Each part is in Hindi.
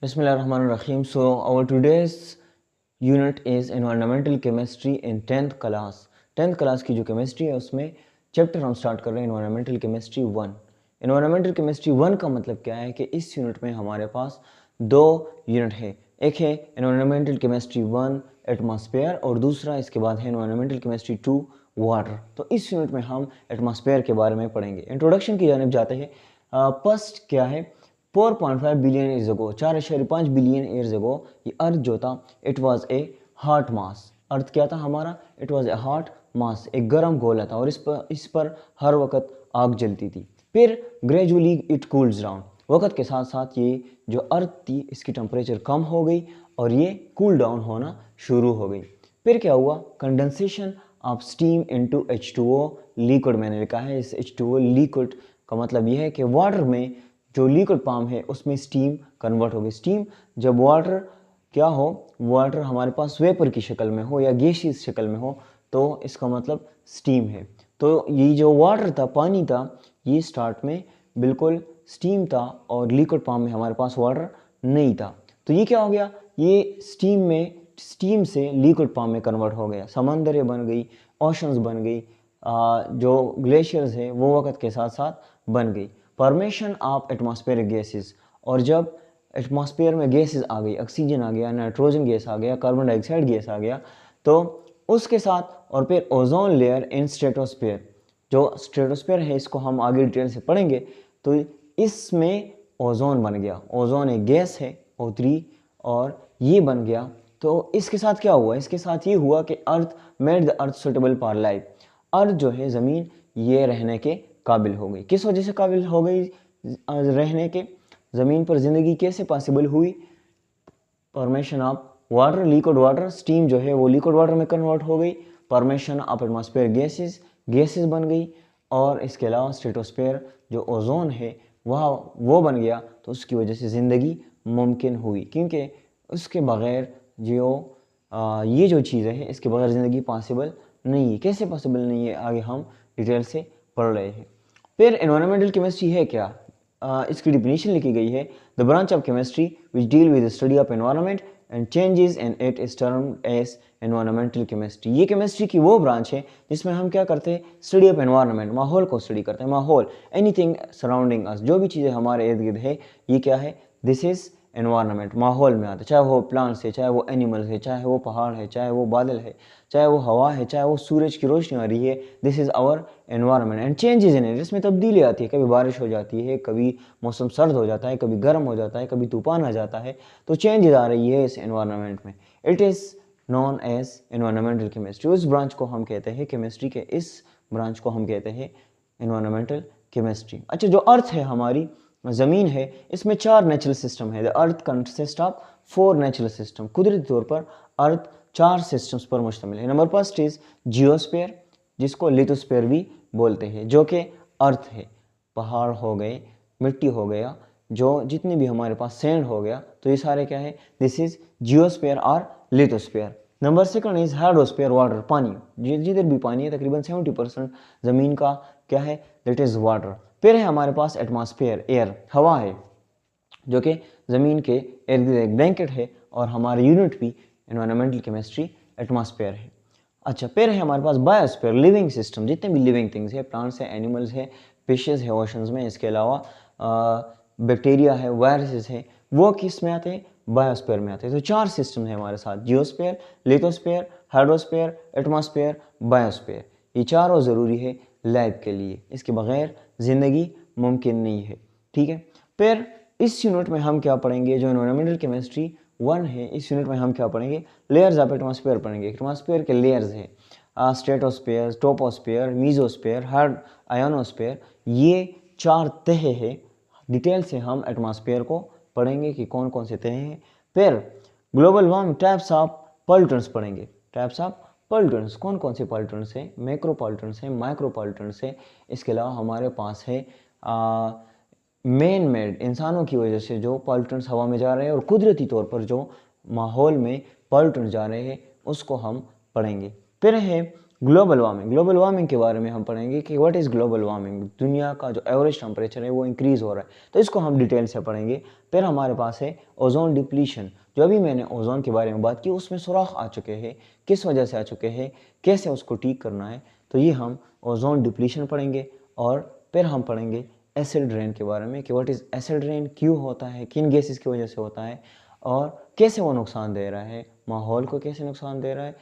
Bismillahirrahmanirrahim. So our today's unit is environmental chemistry in 10th class. 10th class की जो केमिस्ट्री है उसमें चैप्टर हम स्टार्ट कर रहे हैं environmental chemistry 1. environmental chemistry 1 का मतलब क्या है कि इस यूनिट में हमारे पास दो यूनिट है. एक है environmental chemistry 1 एटमॉस्फेयर और दूसरा इसके बाद है environmental chemistry 2 वाटर. तो इस यूनिट में हम एटमॉस्फेयर के बारे में पढ़ेंगे. इंट्रोडक्शन की जानिब जाते हैं. फर्स्ट क्या है, 4.5 billion years ago, 4.5 billion years ago ये अर्थ जो था इट वाज ए हॉट मास. अर्थ क्या था हमारा? इट वाज ए हॉट मास, एक गर्म गोला था और इस पर हर वक्त आग जलती थी. फिर ग्रेजुअली इट कूल्स डाउन. वक्त के साथ साथ ये जो अर्थ थी इसकी टेम्परेचर कम हो गई और ये कूल डाउन होना शुरू हो गई. फिर क्या हुआ? Condensation of steam into H2O liquid मैंने लिखा है. इस H2O लिक्विड का मतलब ये है कि वाटर में जो लिक्विड फॉर्म है उसमें स्टीम कन्वर्ट हो गई. स्टीम जब वाटर क्या हो, वाटर हमारे पास वेपर की शक्ल में हो या गैसीय शक्ल में हो तो इसका मतलब स्टीम है. तो ये जो वाटर था, पानी था, ये स्टार्ट में बिल्कुल स्टीम था और लिक्विड फॉर्म में हमारे पास वाटर नहीं था. तो ये क्या हो गया? ये स्टीम से लिक्विड फॉर्म में कन्वर्ट हो गया. समंदरें बन गई, ओशंस बन गई, जो ग्लेशियर्स है वो वक्त के साथ साथ बन गई. फॉर्मेशन ऑफ एटमॉस्फेरिक गैसेस, और जब एटमॉस्फेयर में गैसेस आ गई, ऑक्सीजन आ गया, नाइट्रोजन गैस आ गया, कार्बन डाइऑक्साइड गैस आ गया, तो उसके साथ और फिर ओजोन लेयर इन स्ट्रेटोस्फेयर. जो स्ट्रेटोस्फेयर है इसको हम आगे डिटेल से पढ़ेंगे. तो इसमें ओजोन बन गया. ओजोन एक गैस है O3 और ये बन गया. तो इसके साथ क्या हुआ? इसके साथ ये हुआ कि earth made the earth suitable for life. Earth जो है ज़मीन ये रहने के काबिल हो गई. किस वजह से काबिल हो गई रहने के? ज़मीन पर ज़िंदगी कैसे पॉसिबल हुई? Formation of water, liquid water, steam जो है वो लिक्विड वाटर में कन्वर्ट हो गई. फॉर्मेशन ऑफ एटमॉस्फेयर गैसेस बन गई. और इसके अलावा स्ट्रेटोस्फेयर जो ओजोन है वह वो बन गया. तो उसकी वजह से ज़िंदगी मुमकिन हुई, क्योंकि उसके बग़ैर ये जो चीज़ें हैं इसके बगैर ज़िंदगी पॉसिबल नहीं है. कैसे पॉसिबल नहीं है आगे हम डिटेल से पढ़ रहे हैं. फिर एनवायरमेंटल केमिस्ट्री है क्या? इसकी डिफिनीशन लिखी गई है. The branch of chemistry which deal with the study of environment and changes in it is termed as environmental chemistry. ये केमिस्ट्री की वो ब्रांच है जिसमें हम क्या करते हैं? स्टडी ऑफ एनवायरनमेंट, माहौल को स्टडी करते हैं. माहौल, एनीथिंग सराउंडिंग अस, जो भी चीज़ें हमारे इर्द गिर्द है ये क्या है? This is environment. माहौल में आता है, चाहे वो प्लांट्स है, चाहे वो एनिमल्स है, चाहे वो पहाड़ है, चाहे वो बादल है, चाहे वो हवा है, चाहे वो सूरज की रोशनी आ रही है. This is our environment. And changes in it, इसमें तब्दीली आती है. कभी बारिश हो जाती है, कभी मौसम सर्द हो जाता है, कभी गर्म हो जाता है, कभी तूफान आ जाता है. तो चेंजेस आ रही है इस एनवायरनमेंट में. It is known as environmental chemistry. उस ब्रांच को हम कहते हैं, केमिस्ट्री के इस ब्रांच को हम कहते हैं एनवायरनमेंटल केमिस्ट्री. अच्छा, जो अर्थ है हमारी ज़मीन है, इसमें 4 नेचुरल सिस्टम है. The earth consist of 4 natural system. कुदरती तौर पर अर्थ 4 सिस्टम्स पर मुश्तमिल है. नंबर फर्स्ट इज जियोस्फीयर, जिसको लिथोस्फीयर भी बोलते हैं, जो कि अर्थ है. पहाड़ हो गए, मिट्टी हो गया, जो जितने भी हमारे पास सैंड हो गया, तो ये सारे क्या है? दिस इज जियोस्फीयर और lithosphere. Number second is hydrosphere, water, पानी. जिधर भी पानी है तकरीबन 70% ज़मीन का क्या है? That is water. फिर है हमारे पास एटमॉस्फेयर, एयर, हवा है, जो कि ज़मीन के इर्द गिर्द एक ब्लैंकेट है. और हमारे यूनिट भी एनवायरमेंटल केमिस्ट्री एटमॉस्फेयर है. अच्छा, फिर है हमारे पास बायोस्फीयर, लिविंग सिस्टम, जितने भी लिविंग थिंग्स है, प्लांट्स है, एनिमल्स है, फिशेस है ओशंस में. इसके अलावा बैक्टीरिया है, वायरसेस है, वो किस में आते हैं? बायोस्फीयर में आते हैं. तो 4 सिस्टम है हमारे साथ: geosphere, lithosphere, hydrosphere, atmosphere, biosphere. ये चारों ज़रूरी है लाइफ के लिए. इसके बगैर ज़िंदगी मुमकिन नहीं है. ठीक है. फिर इस यूनिट में हम क्या पढ़ेंगे? जो एनवायरमेंटल केमिस्ट्री 1 है, इस यूनिट में हम क्या पढ़ेंगे? लेयर्स ऑफ एटमॉस्फेयर पढ़ेंगे. एटमॉस्फेयर के लेयर्स हैं, स्ट्रेटोस्फेयर, टोपोस्फेयर, मीजोस्फेयर, हार्ड आयोनोस्फेयर. ये 4 तह है. डिटेल से हम एटमॉस्फेयर को पढ़ेंगे कि कौन कौन से तह हैं. फिर global warming, types of pollutants पढ़ेंगे. टाइप्स ऑफ पॉल्यूटेंट्स, कौन कौन से पॉल्यूटेंट्स हैं? मैक्रो पॉल्यूटेंट्स हैं, माइक्रो पॉल्यूटेंट्स हैं. इसके अलावा हमारे पास है मैन मेड, इंसानों की वजह से जो पॉल्यूटेंट्स हवा में जा रहे हैं, और कुदरती तौर पर जो माहौल में पॉल्यूटेंट्स जा रहे हैं उसको हम पढ़ेंगे. फिर है ग्लोबल वार्मिंग के बारे में हम पढ़ेंगे कि व्हाट इज़ ग्लोबल वार्मिंग। दुनिया का जो एवरेज टेम्परेचर है वो इंक्रीज़ हो रहा है, तो इसको हम डिटेल से पढ़ेंगे। फिर हमारे पास है ओजोन डिप्लीशन। जो अभी मैंने ओजोन के बारे में बात की उसमें सुराख आ चुके हैं, किस वजह से आ चुके हैं, कैसे उसको ठीक करना है, तो ये हम ओजोन डिप्लीशन पढ़ेंगे। और फिर हम पढ़ेंगे एसिड रेन के बारे में कि व्हाट इज़ एसिड रेन, क्यों होता है, किन गैसेस की वजह से होता है और कैसे वो नुकसान दे रहा है, माहौल को कैसे नुकसान दे रहा है,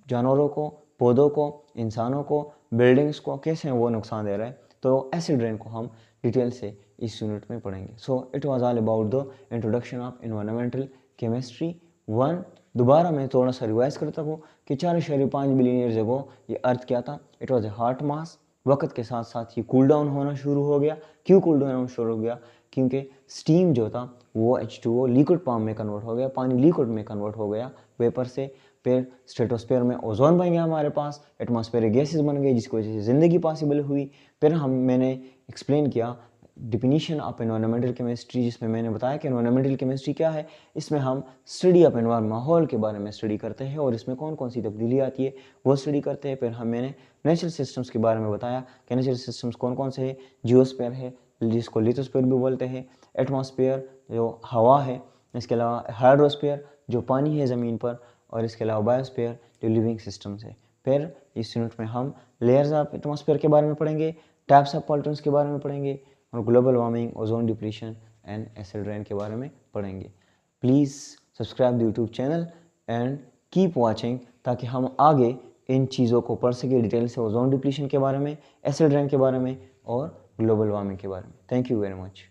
जानवरों को, पौधों को, इंसानों को, बिल्डिंग्स को कैसे वो नुकसान दे रहा है। तो एसिड रेन को हम डिटेल से इस यूनिट में पढ़ेंगे। So it was all about the introduction of environmental chemistry 1। दोबारा मैं थोड़ा सा रिवाइज करता हूँ कि 4.5 बिलियन ईयर्स अगो ये अर्थ क्या था। इट वाज ए हॉट मास। वक्त के साथ साथ ये कूल डाउन होना शुरू हो गया। क्यों कूल डाउन होना शुरू हो गया? क्योंकि स्टीम जो था वो H2O लिक्विड फॉर्म में कन्वर्ट हो गया, पानी लिक्विड में कन्वर्ट हो गया वेपर से। फिर स्ट्रेटोस्फेयर में ओजोन बन गया हमारे पास, एटमॉस्फेरिक गैसेस बन गई जिसकी वजह से ज़िंदगी पॉसिबल हुई। फिर मैंने एक्सप्लेन किया डिफिनीशन ऑफ एनवायरमेंटल केमिस्ट्री, जिसमें मैंने बताया कि एनवायरमेंटल केमिस्ट्री क्या है। इसमें हम स्टडी ऑफ एनवायरमेंट, माहौल के बारे में स्टडी करते हैं और इसमें कौन कौन सी तब्दीली आती है वो स्टडी करते हैं। फिर मैंने नेचुरल सिस्टम्स के बारे में बताया कि नेचुरल सिस्टम्स कौन कौन से हैं। जियोस्फीयर है जिसको लिथोस्फीयर भी बोलते हैं, एटमॉस्फेयर जो हवा है, इसके अलावा हाइड्रोस्फीयर जो पानी है ज़मीन पर, और इसके अलावा बायोस्फीयर जो लिविंग सिस्टम्स है। फिर इस यूनिट में हम लेयर्स ऑफ एटमॉस्फेयर के बारे में पढ़ेंगे, टाइप्स ऑफ पॉल्यूटेंट्स के बारे में पढ़ेंगे और global warming, ozone depletion and acid rain के बारे में पढ़ेंगे। Please subscribe the YouTube channel and keep watching ताकि हम आगे इन चीज़ों को पढ़ सके डिटेल से, ओजोन डिप्लीशन के बारे में, एसिड रेन के बारे में और ग्लोबल वार्मिंग के बारे में। Thank you very much.